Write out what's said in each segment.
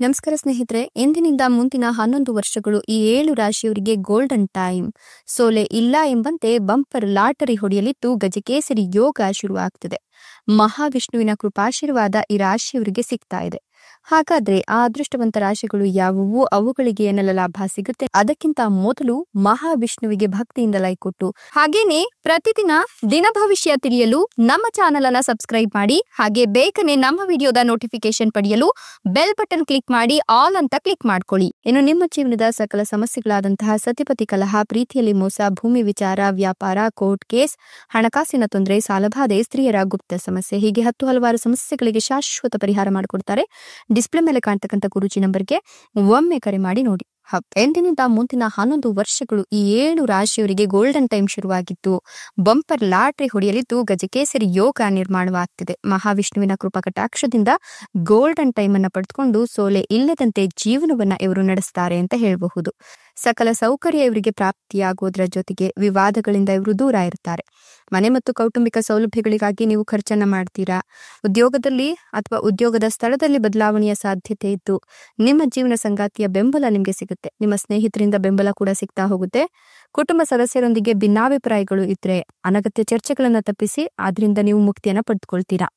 ನಮಸ್ಕಾರ ಸ್ನೇಹಿತರೆ, ಎಂದಿನಿಂದ ಮುಂದಿನ 11 ವರ್ಷಗಳು ಈ 7 ರಾಶಿಯವರಿಗೆ ಗೋಲ್ಡನ್ ಟೈಮ್. ಸೋಲೆ ಇಲ್ಲ ಎಂಬಂತೆ ಬಂಪರ್ ಲಾಟರಿ ಹೊಡೆಯಲಿದ್ದು ಗಜಕೇಸರಿ ಯೋಗ ಶುರುವಾಗ್ತಿದೆ. ಮಹಾವಿಷ್ಣುವಿನ ಕೃಪಾಶೀರ್ವಾದ ಈ ರಾಶಿಯವರಿಗೆ ಸಿಗ್ತಾ ಇದೆ. ಹಾಗಾದ್ರೆ ಆ ಅದೃಷ್ಟವಂತ ರಾಶಿಗಳು ಯಾವುವು, ಅವುಗಳಿಗೆ ಏನೆಲ್ಲ ಲಾಭ ಸಿಗುತ್ತೆ? ಅದಕ್ಕಿಂತ ಮೊದಲು ಮಹಾವಿಷ್ಣುವಿಗೆ ಭಕ್ತಿಯಿಂದ ಲೈಕ್ ಕೊಟ್ಟು ಹಾಗೇನೆ ಪ್ರತಿದಿನ ದಿನ ಭವಿಷ್ಯ ತಿಳಿಯಲು ನಮ್ಮ ಚಾನೆಲ್ ಅನ್ನ ಸಬ್ಸ್ಕ್ರೈಬ್ ಮಾಡಿ. ಹಾಗೆ ಬೇಗನೆ ನಮ್ಮ ವಿಡಿಯೋದ ನೋಟಿಫಿಕೇಶನ್ ಪಡೆಯಲು ಬೆಲ್ ಬಟನ್ ಕ್ಲಿಕ್ ಮಾಡಿ ಆಲ್ ಅಂತ ಕ್ಲಿಕ್ ಮಾಡ್ಕೊಳ್ಳಿ. ಇನ್ನು ನಿಮ್ಮ ಜೀವನದ ಸಕಲ ಸಮಸ್ಯೆಗಳಾದಂತಹ ಸತಿಪತಿ ಕಲಹ, ಪ್ರೀತಿಯಲ್ಲಿ ಮೋಸ, ಭೂಮಿ ವಿಚಾರ, ವ್ಯಾಪಾರ, ಕೋರ್ಟ್ ಕೇಸ್, ಹಣಕಾಸಿನ ತೊಂದರೆ, ಸಾಲಬಾಧೆ, ಸ್ತ್ರೀಯರ ಗುಪ್ತ ಸಮಸ್ಯೆ, ಹೀಗೆ ಹಲವಾರು ಸಮಸ್ಯೆಗಳಿಗೆ ಶಾಶ್ವತ ಪರಿಹಾರ ಮಾಡಿಕೊಡ್ತಾರೆ. ಡಿಸ್ಪ್ಲೇ ಮೇಲೆ ಕಾಣ್ತಕ್ಕಂಥ ಗುರೂಜಿ ನಂಬರ್ಗೆ ಒಮ್ಮೆ ಕರೆ ಮಾಡಿ ನೋಡಿ. ಎಂದಿನಿಂದ ಮುಂದಿನ 11 ವರ್ಷಗಳು ಈ 7 ರಾಶಿಯವರಿಗೆ ಗೋಲ್ಡನ್ ಟೈಮ್ ಶುರುವಾಗಿದ್ದು ಬಂಪರ್ ಲಾಟ್ರಿ ಹೊಡೆಯಲಿದ್ದು ಗಜಕೇಸರಿ ಯೋಗ ನಿರ್ಮಾಣವಾಗ್ತಿದೆ. ಮಹಾವಿಷ್ಣುವಿನ ಕೃಪಾ ಕಟಾಕ್ಷದಿಂದ ಗೋಲ್ಡನ್ ಟೈಮ್ ಅನ್ನ ಪಡೆದುಕೊಂಡು ಸೋಲೆ ಇಲ್ಲದಂತೆ ಜೀವನವನ್ನ ಇವರು ನಡೆಸ್ತಾರೆ ಅಂತ ಹೇಳಬಹುದು. ಸಕಲ ಸೌಕರ್ಯ ಇವರಿಗೆ ಪ್ರಾಪ್ತಿಯಾಗೋದ್ರ ಜೊತೆಗೆ ವಿವಾದಗಳಿಂದ ಇವರು ದೂರ ಇರ್ತಾರೆ. ಮನೆ ಮತ್ತು ಕೌಟುಂಬಿಕ ಸೌಲಭ್ಯಗಳಿಗಾಗಿ ನೀವು ಖರ್ಚನ್ನ ಮಾಡ್ತೀರಾ. ಉದ್ಯೋಗದಲ್ಲಿ ಅಥವಾ ಉದ್ಯೋಗದ ಸ್ಥಳದಲ್ಲಿ ಬದಲಾವಣೆಯ ಸಾಧ್ಯತೆ ಇದ್ದು ನಿಮ್ಮ ಜೀವನ ಸಂಗಾತಿಯ ಬೆಂಬಲ ನಿಮಗೆ ಸಿಗುತ್ತೆ. ನಿಮ್ಮ ಸ್ನೇಹಿತರಿಂದ ಬೆಂಬಲ ಕೂಡ ಸಿಗ್ತಾ ಹೋಗುತ್ತೆ. ಕುಟುಂಬ ಸದಸ್ಯರೊಂದಿಗೆ ಭಿನ್ನಾಭಿಪ್ರಾಯಗಳು ಇದ್ರೆ ಅನಗತ್ಯ ಚರ್ಚೆಗಳನ್ನ ತಪ್ಪಿಸಿ ಅದರಿಂದ ನೀವು ಮುಕ್ತಿಯನ್ನ ಪಡೆದುಕೊಳ್ತೀರಾ.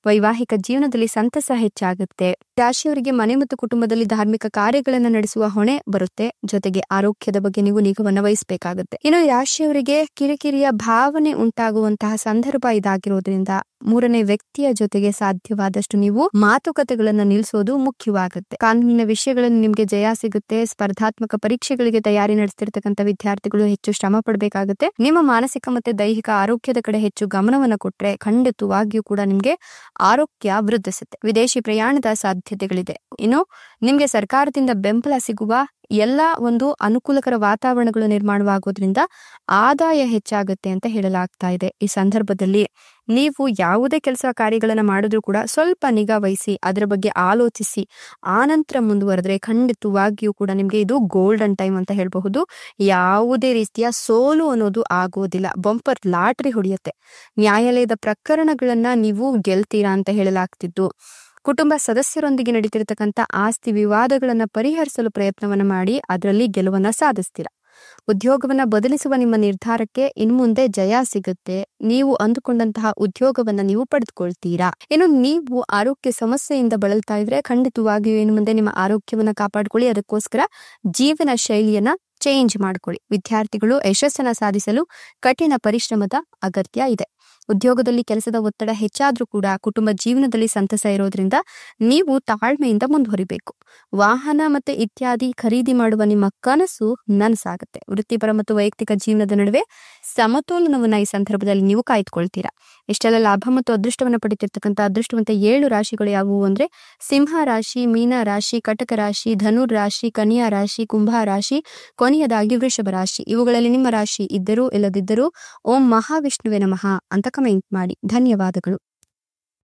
ವೈವಾಹಿಕ ಜೀವನದಲ್ಲಿ ಸಂತಸ ಹೆಚ್ಚಾಗುತ್ತೆ. ರಾಶಿಯವರಿಗೆ ಮನೆ ಮತ್ತು ಕುಟುಂಬದಲ್ಲಿ ಧಾರ್ಮಿಕ ಕಾರ್ಯಗಳನ್ನು ನಡೆಸುವ ಹೊಣೆ ಬರುತ್ತೆ. ಜೊತೆಗೆ ಆರೋಗ್ಯದ ಬಗ್ಗೆ ನೀವು ನಿಗಾವನ್ನ ವಹಿಸಬೇಕಾಗುತ್ತೆ. ಇನ್ನು ರಾಶಿಯವರಿಗೆ ಕಿರಿಕಿರಿಯ ಭಾವನೆ ಉಂಟಾಗುವಂತಹ ಸಂದರ್ಭ ಇದಾಗಿರೋದ್ರಿಂದ ಮೂರನೇ ವ್ಯಕ್ತಿಯ ಜೊತೆಗೆ ಸಾಧ್ಯವಾದಷ್ಟು ನೀವು ಮಾತುಕತೆಗಳನ್ನ ನಿಲ್ಲಿಸೋದು ಮುಖ್ಯವಾಗುತ್ತೆ. ಕಾನೂನಿನ ವಿಷಯಗಳಲ್ಲಿ ನಿಮ್ಗೆ ಜಯ ಸಿಗುತ್ತೆ. ಸ್ಪರ್ಧಾತ್ಮಕ ಪರೀಕ್ಷೆಗಳಿಗೆ ತಯಾರಿ ನಡೆಸ್ತಿರ್ತಕ್ಕಂಥ ವಿದ್ಯಾರ್ಥಿಗಳು ಹೆಚ್ಚು ಶ್ರಮ ಪಡಬೇಕಾಗುತ್ತೆ. ನಿಮ್ಮ ಮಾನಸಿಕ ಮತ್ತೆ ದೈಹಿಕ ಆರೋಗ್ಯದ ಕಡೆ ಹೆಚ್ಚು ಗಮನವನ್ನ ಕೊಟ್ರೆ ಖಂಡಿತವಾಗಿಯೂ ಕೂಡ ನಿಮ್ಗೆ ಆರೋಗ್ಯ ವೃದ್ಧಿಸುತ್ತೆ. ವಿದೇಶಿ ಪ್ರಯಾಣದ ಸಾಧ್ಯತೆಗಳಿದೆ. ಇನ್ನು ನಿಮ್ಗೆ ಸರ್ಕಾರದಿಂದ ಬೆಂಬಲ ಸಿಗುವ ಎಲ್ಲ ಒಂದು ಅನುಕೂಲಕರ ವಾತಾವರಣಗಳು ನಿರ್ಮಾಣವಾಗೋದ್ರಿಂದ ಆದಾಯ ಹೆಚ್ಚಾಗುತ್ತೆ ಅಂತ ಹೇಳಲಾಗ್ತಾ ಇದೆ. ಈ ಸಂದರ್ಭದಲ್ಲಿ ನೀವು ಯಾವುದೇ ಕೆಲಸ ಕಾರ್ಯಗಳನ್ನ ಮಾಡಿದ್ರೂ ಕೂಡ ಸ್ವಲ್ಪ ನಿಗಾ ವಹಿಸಿ ಅದರ ಬಗ್ಗೆ ಆಲೋಚಿಸಿ ಆನಂತರ ಮುಂದುವರೆದ್ರೆ ಖಂಡಿತವಾಗಿಯೂ ಕೂಡ ನಿಮ್ಗೆ ಇದು ಗೋಲ್ಡನ್ ಟೈಮ್ ಅಂತ ಹೇಳಬಹುದು. ಯಾವುದೇ ರೀತಿಯ ಸೋಲು ಅನ್ನೋದು ಆಗೋದಿಲ್ಲ. ಬಂಪರ್ ಲಾಟ್ರಿ ಹೊಡೆಯುತ್ತೆ. ನ್ಯಾಯಾಲಯದ ಪ್ರಕರಣಗಳನ್ನ ನೀವು ಗೆಲ್ತೀರಾ ಅಂತ ಹೇಳಲಾಗ್ತಿದ್ದು ಕುಟುಂಬ ಸದಸ್ಯರೊಂದಿಗೆ ನಡೀತಿರ್ತಕ್ಕಂಥ ಆಸ್ತಿ ವಿವಾದಗಳನ್ನ ಪರಿಹರಿಸಲು ಪ್ರಯತ್ನವನ್ನ ಮಾಡಿ ಅದರಲ್ಲಿ ಗೆಲುವನ್ನ ಸಾಧಿಸ್ತೀರಾ. ಉದ್ಯೋಗವನ್ನ ಬದಲಿಸುವ ನಿಮ್ಮ ನಿರ್ಧಾರಕ್ಕೆ ಇನ್ಮುಂದೆ ಜಯ ಸಿಗುತ್ತೆ. ನೀವು ಅಂದುಕೊಂಡಂತಹ ಉದ್ಯೋಗವನ್ನ ನೀವು ಪಡೆದುಕೊಳ್ತೀರಾ. ಇನ್ನು ನೀವು ಆರೋಗ್ಯ ಸಮಸ್ಯೆಯಿಂದ ಬಳಲ್ತಾ ಇದ್ರೆ ಖಂಡಿತವಾಗಿಯೂ ಇನ್ನು ಮುಂದೆ ನಿಮ್ಮ ಆರೋಗ್ಯವನ್ನ ಕಾಪಾಡ್ಕೊಳ್ಳಿ. ಅದಕ್ಕೋಸ್ಕರ ಜೀವನ ಶೈಲಿಯನ್ನ ಚೇಂಜ್ ಮಾಡ್ಕೊಳ್ಳಿ. ವಿದ್ಯಾರ್ಥಿಗಳು ಯಶಸ್ಸನ್ನ ಸಾಧಿಸಲು ಕಠಿಣ ಪರಿಶ್ರಮದ ಅಗತ್ಯ ಇದೆ. ಉದ್ಯೋಗದಲ್ಲಿ ಕೆಲಸದ ಒತ್ತಡ ಹೆಚ್ಚಾದ್ರೂ ಕೂಡ ಕುಟುಂಬ ಜೀವನದಲ್ಲಿ ಸಂತಸ ಇರೋದ್ರಿಂದ ನೀವು ತಾಳ್ಮೆಯಿಂದ ಮುಂದುವರಿಬೇಕು. ವಾಹನ ಮತ್ತೆ ಇತ್ಯಾದಿ ಖರೀದಿ ಮಾಡುವ ನಿಮ್ಮ ಕನಸು ನನಸಾಗುತ್ತೆ. ವೃತ್ತಿಪರ ಮತ್ತು ವೈಯಕ್ತಿಕ ಜೀವನದ ನಡುವೆ ಸಮತೋಲನವನ್ನ ಈ ಸಂದರ್ಭದಲ್ಲಿ ನೀವು ಕಾಯ್ದುಕೊಳ್ತೀರಾ. ಇಷ್ಟೆಲ್ಲ ಲಾಭ ಮತ್ತು ಅದೃಷ್ಟವನ್ನ ಪಡಿತಿರ್ತಕ್ಕಂಥ ಅದೃಷ್ಟವಂತ 7 ರಾಶಿಗಳು ಯಾವುವು ಅಂದ್ರೆ ಸಿಂಹ ರಾಶಿ, ಮೀನ ರಾಶಿ, ಕಟಕ ರಾಶಿ, ಧನುರ್ ರಾಶಿ, ಕನ್ಯಾ ರಾಶಿ, ಕುಂಭ ರಾಶಿ, ಕೊನೆಯದಾಗಿ ವೃಷಭ ರಾಶಿ. ಇವುಗಳಲ್ಲಿ ನಿಮ್ಮ ರಾಶಿ ಇದ್ದರೂ ಇಲ್ಲದಿದ್ದರೂ ಓಂ ಮಹಾವಿಷ್ಣುವೆ ನಮಃ ಅಂತ ಕಮೆಂಟ್ ಮಾಡಿ. ಧನ್ಯವಾದಗಳು.